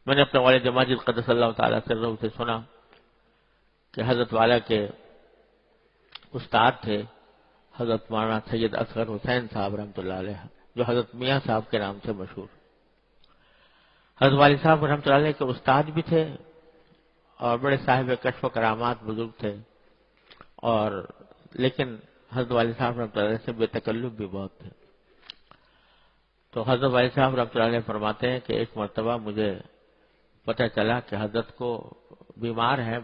میں نے اپنے والد ماجد قدس اللہ تعالیٰ سرہ سے سنا کہ حضرت والا کے استاد تھے حضرت مولانا سید اصغر حسین صاحب رحمۃ اللہ علیہ، جو حضرت میاں صاحب کے نام سے مشہور۔ حضرت والد صاحب رحمۃ اللہ علیہ کے استاد بھی تھے اور بڑے صاحب کشف و کرامات بزرگ تھے، اور لیکن حضرت والد صاحب رحمۃ اللہ علیہ سے بے تکلف بھی بہت تھے۔ تو حضرت والد صاحب رحمۃ اللہ علیہ فرماتے ہیں کہ ایک مرتبہ مجھے پتہ چلا کہ حضرت کو بیمار ہے،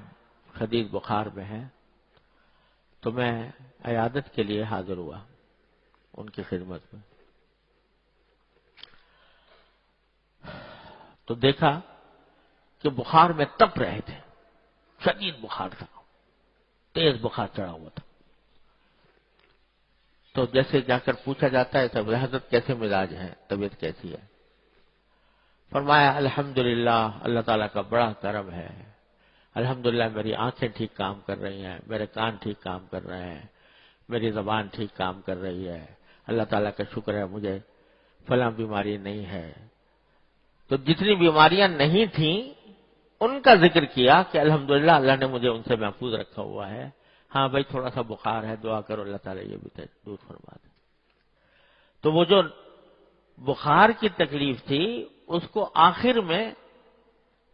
شدید بخار میں ہے، تو میں عیادت کے لیے حاضر ہوا ان کی خدمت میں۔ تو دیکھا کہ بخار میں تپ رہے تھے، شدید بخار تھا، تیز بخار چڑھا ہوا تھا۔ تو جیسے جا کر پوچھا جاتا ہے تب حضرت کیسے مزاج ہے، طبیعت کیسی ہے؟ فرمایا الحمدللہ اللہ تعالیٰ کا بڑا کرم ہے، الحمدللہ میری آنکھیں ٹھیک کام کر رہی ہیں، میرے کان ٹھیک کام کر رہے ہیں، میری زبان ٹھیک کام کر رہی ہے، اللہ تعالیٰ کا شکر ہے مجھے فلاں بیماری نہیں ہے۔ تو جتنی بیماریاں نہیں تھیں ان کا ذکر کیا کہ الحمدللہ اللہ نے مجھے ان سے محفوظ رکھا ہوا ہے، ہاں بھائی تھوڑا سا بخار ہے، دعا کرو اللہ تعالیٰ یہ بھی دور فرما دے۔ تو وہ جو بخار کی تکلیف تھی اس کو آخر میں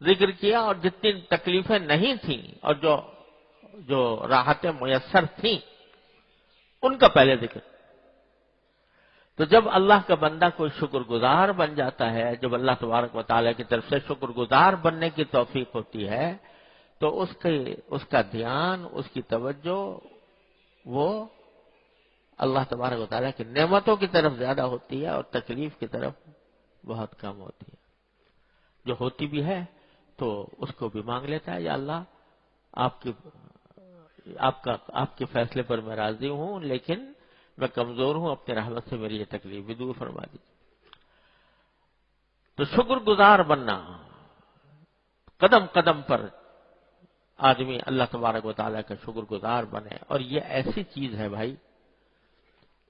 ذکر کیا، اور جتنی تکلیفیں نہیں تھیں اور جو راحتیں میسر تھیں ان کا پہلے ذکر۔ تو جب اللہ کا بندہ کوئی شکر گزار بن جاتا ہے، جب اللہ تبارک و تعالیٰ کی طرف سے شکر گزار بننے کی توفیق ہوتی ہے، تو اس کا دھیان، اس کی توجہ وہ اللہ تبارک و تعالیٰ کی نعمتوں کی طرف زیادہ ہوتی ہے اور تکلیف کی طرف بہت کم ہوتی ہے۔ جو ہوتی بھی ہے تو اس کو بھی مانگ لیتا ہے، یا اللہ آپ کے فیصلے پر میں راضی ہوں، لیکن میں کمزور ہوں، اپنے رحمت سے میری یہ تکلیف بھی دور فرما دیجیے۔ تو شکر گزار بننا، قدم قدم پر آدمی اللہ تبارک و تعالیٰ کا شکر گزار بنے، اور یہ ایسی چیز ہے بھائی،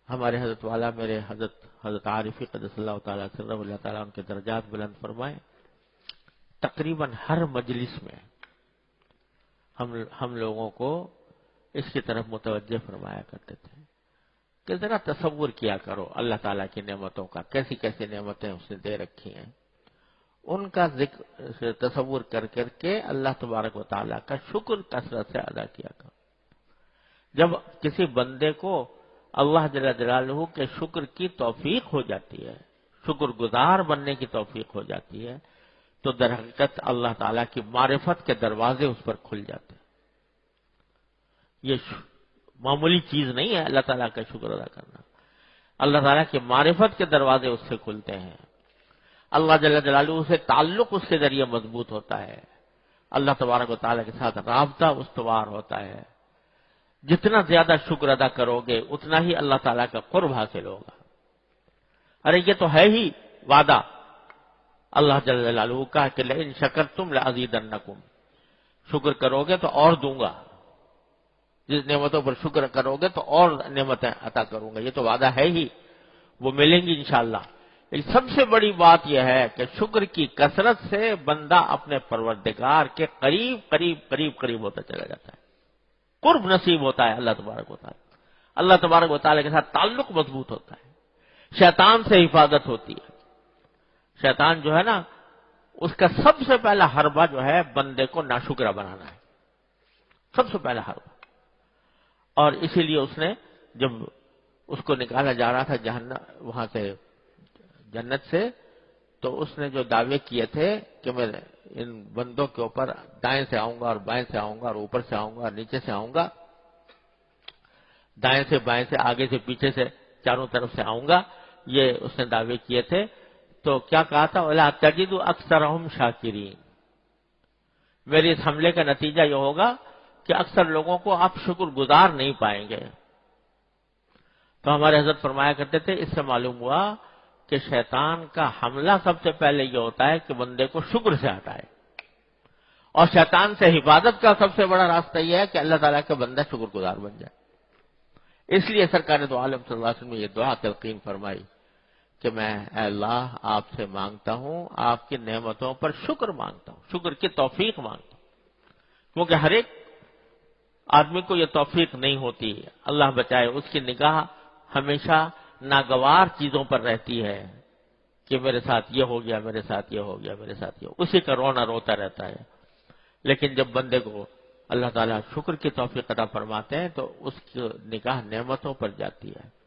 ہمارے حضرت والا میرے حضرت عارفی قدس اللہ تعالیٰ سرہ اللہ تعالیٰ ان کے درجات بلند فرمائے، تقریباً ہر مجلس میں ہم لوگوں کو اس کی طرف متوجہ فرمایا کرتے تھے کہ ذرا تصور کیا کرو اللہ تعالیٰ کی نعمتوں کا، کیسی کیسی نعمتیں اس نے دے رکھی ہیں، ان کا ذکر تصور کر کے اللہ تبارک و تعالیٰ کا شکر کثرت سے ادا کیا کرو۔ جب کسی بندے کو اللہ جل جلالہ کے شکر کی توفیق ہو جاتی ہے، شکر گزار بننے کی توفیق ہو جاتی ہے، تو در حقیقت اللہ تعالیٰ کی معرفت کے دروازے اس پر کھل جاتے ہیں۔ یہ معمولی چیز نہیں ہے اللہ تعالیٰ کا شکر ادا کرنا، اللہ تعالیٰ کی معرفت کے دروازے اس سے کھلتے ہیں، اللہ جل جلالہ سے تعلق اس کے ذریعے مضبوط ہوتا ہے، اللہ تبارک و تعالیٰ کے ساتھ رابطہ استوار ہوتا ہے۔ جتنا زیادہ شکر ادا کرو گے اتنا ہی اللہ تعالیٰ کا قرب حاصل ہوگا۔ ارے یہ تو ہے ہی وعدہ اللہ جل جلالہ کا کہ لئن شکرتم لأزیدنکم، شکر کرو گے تو اور دوں گا، جس نعمتوں پر شکر کرو گے تو اور نعمتیں عطا کروں گا، یہ تو وعدہ ہے ہی، وہ ملیں گی انشاءاللہ۔ لیکن سب سے بڑی بات یہ ہے کہ شکر کی کثرت سے بندہ اپنے پروردگار کے قریب ہوتا چلا جاتا ہے، قرب نصیب ہوتا ہے اللہ تبارک و تعالیٰ، اللہ تبارک و تعالیٰ کے ساتھ تعلق مضبوط ہوتا ہے، شیطان سے حفاظت ہوتی ہے۔ شیطان جو ہے نا، اس کا سب سے پہلا حربہ جو ہے بندے کو ناشکرا بنانا ہے، سب سے پہلا حربہ۔ اور اسی لیے اس نے جب اس کو نکالا جا رہا تھا وہاں سے جنت سے، تو اس نے جو دعوے کیے تھے کہ میں ان بندوں کے اوپر دائیں سے آؤں گا اور بائیں سے آؤں گا اور اوپر سے آؤں گا اور نیچے سے آؤں گا، دائیں سے بائیں سے آگے سے پیچھے سے چاروں طرف سے آؤں گا، یہ اس نے دعوے کیے تھے۔ تو کیا کہا تھا؟ وَلَا تَجِدُ أَكْثَرَهُمْ شَاكِرِينَ، میرے اس حملے کا نتیجہ یہ ہوگا کہ اکثر لوگوں کو آپ شکر گزار نہیں پائیں گے۔ تو ہمارے حضرت فرمایا کرتے تھے اس سے معلوم ہوا کہ شیطان کا حملہ سب سے پہلے یہ ہوتا ہے کہ بندے کو شکر سے ہٹائے، اور شیطان سے حفاظت کا سب سے بڑا راستہ یہ ہے کہ اللہ تعالیٰ کا بندہ شکر گزار بن جائے۔ اس لیے سرکار دو عالم صلی اللہ علیہ وسلم نے یہ دعا تلقین فرمائی کہ میں اے اللہ آپ سے مانگتا ہوں، آپ کی نعمتوں پر شکر مانگتا ہوں، شکر کی توفیق مانگتا ہوں، کیونکہ ہر ایک آدمی کو یہ توفیق نہیں ہوتی، اللہ بچائے، اس کی نگاہ ہمیشہ ناگوار چیزوں پر رہتی ہے کہ میرے ساتھ یہ ہو گیا، میرے ساتھ یہ ہو گیا، میرے ساتھ یہ ہو گیا، اسی کا رونا روتا رہتا ہے۔ لیکن جب بندے کو اللہ تعالیٰ شکر کی توفیق عطا فرماتے ہیں تو اس کی نگاہ نعمتوں پر جاتی ہے۔